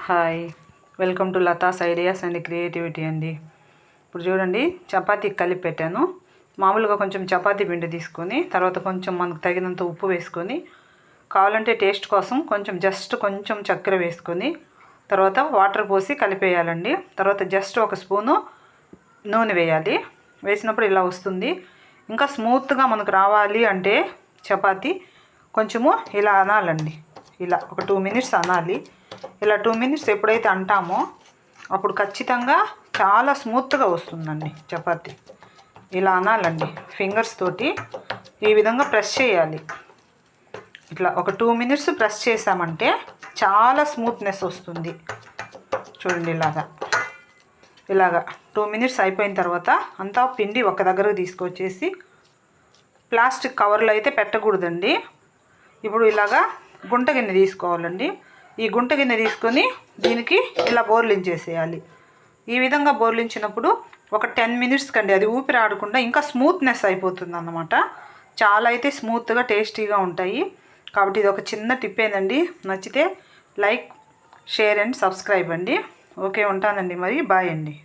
Hi, welcome to Latha's ideas and creativity అండి. ఇప్పుడు చూడండి, చపాతీ కలిపి పెట్టాను. మామూలుగా కొంచెం చపాతీ పిండి తీసుకొని తర్వాత కొంచెం మనకు తగినంత ఉప్పు వేసుకొని, కావాలంటే టేస్ట్ కోసం కొంచెం చక్కెర వేసుకొని తర్వాత వాటర్ పోసి కలిపేయాలండి. తర్వాత జస్ట్ ఒక స్పూను నూనె వేయాలి. వేసినప్పుడు ఇలా వస్తుంది. ఇంకా స్మూత్గా మనకు రావాలి అంటే చపాతీ కొంచెము ఇలా అనాలండి. ఇలా ఒక 2 మినిట్స్ అనాలి. ఇలా 2 మినిట్స్ ఎప్పుడైతే అంటామో అప్పుడు ఖచ్చితంగా చాలా స్మూత్గా వస్తుందండి చపాతీ. ఇలా అనాలండి, ఫింగర్స్ తోటి ఈ విధంగా ప్రెస్ చేయాలి. ఇట్లా ఒక 2 మినిట్స్ ప్రెస్ చేసామంటే చాలా స్మూత్నెస్ వస్తుంది. చూడండి, ఇలాగా 2 మినిట్స్ అయిపోయిన తర్వాత అంతా పిండి ఒక దగ్గరకు తీసుకొచ్చేసి, ప్లాస్టిక్ కవర్లో అయితే పెట్టకూడదండి. ఇప్పుడు ఇలాగా గుంట గిన్నె తీసుకోవాలండి. ఈ గుంట గిన్నె తీసుకొని దీనికి ఇలా బోర్లించేసేయాలి. ఈ విధంగా బోర్లించినప్పుడు ఒక 10 మినిట్స్ కండి అది ఊపిరి ఆడకుండా ఇంకా స్మూత్నెస్ అయిపోతుంది అన్నమాట. చాలా అయితే స్మూత్గా టేస్టీగా ఉంటాయి. కాబట్టి ఇది ఒక చిన్న టిప్ ఏందండి. నచ్చితే లైక్, షేర్ అండ్ సబ్స్క్రైబ్ అండి. ఓకే, ఉంటానండి. మరి బాయ్ అండి.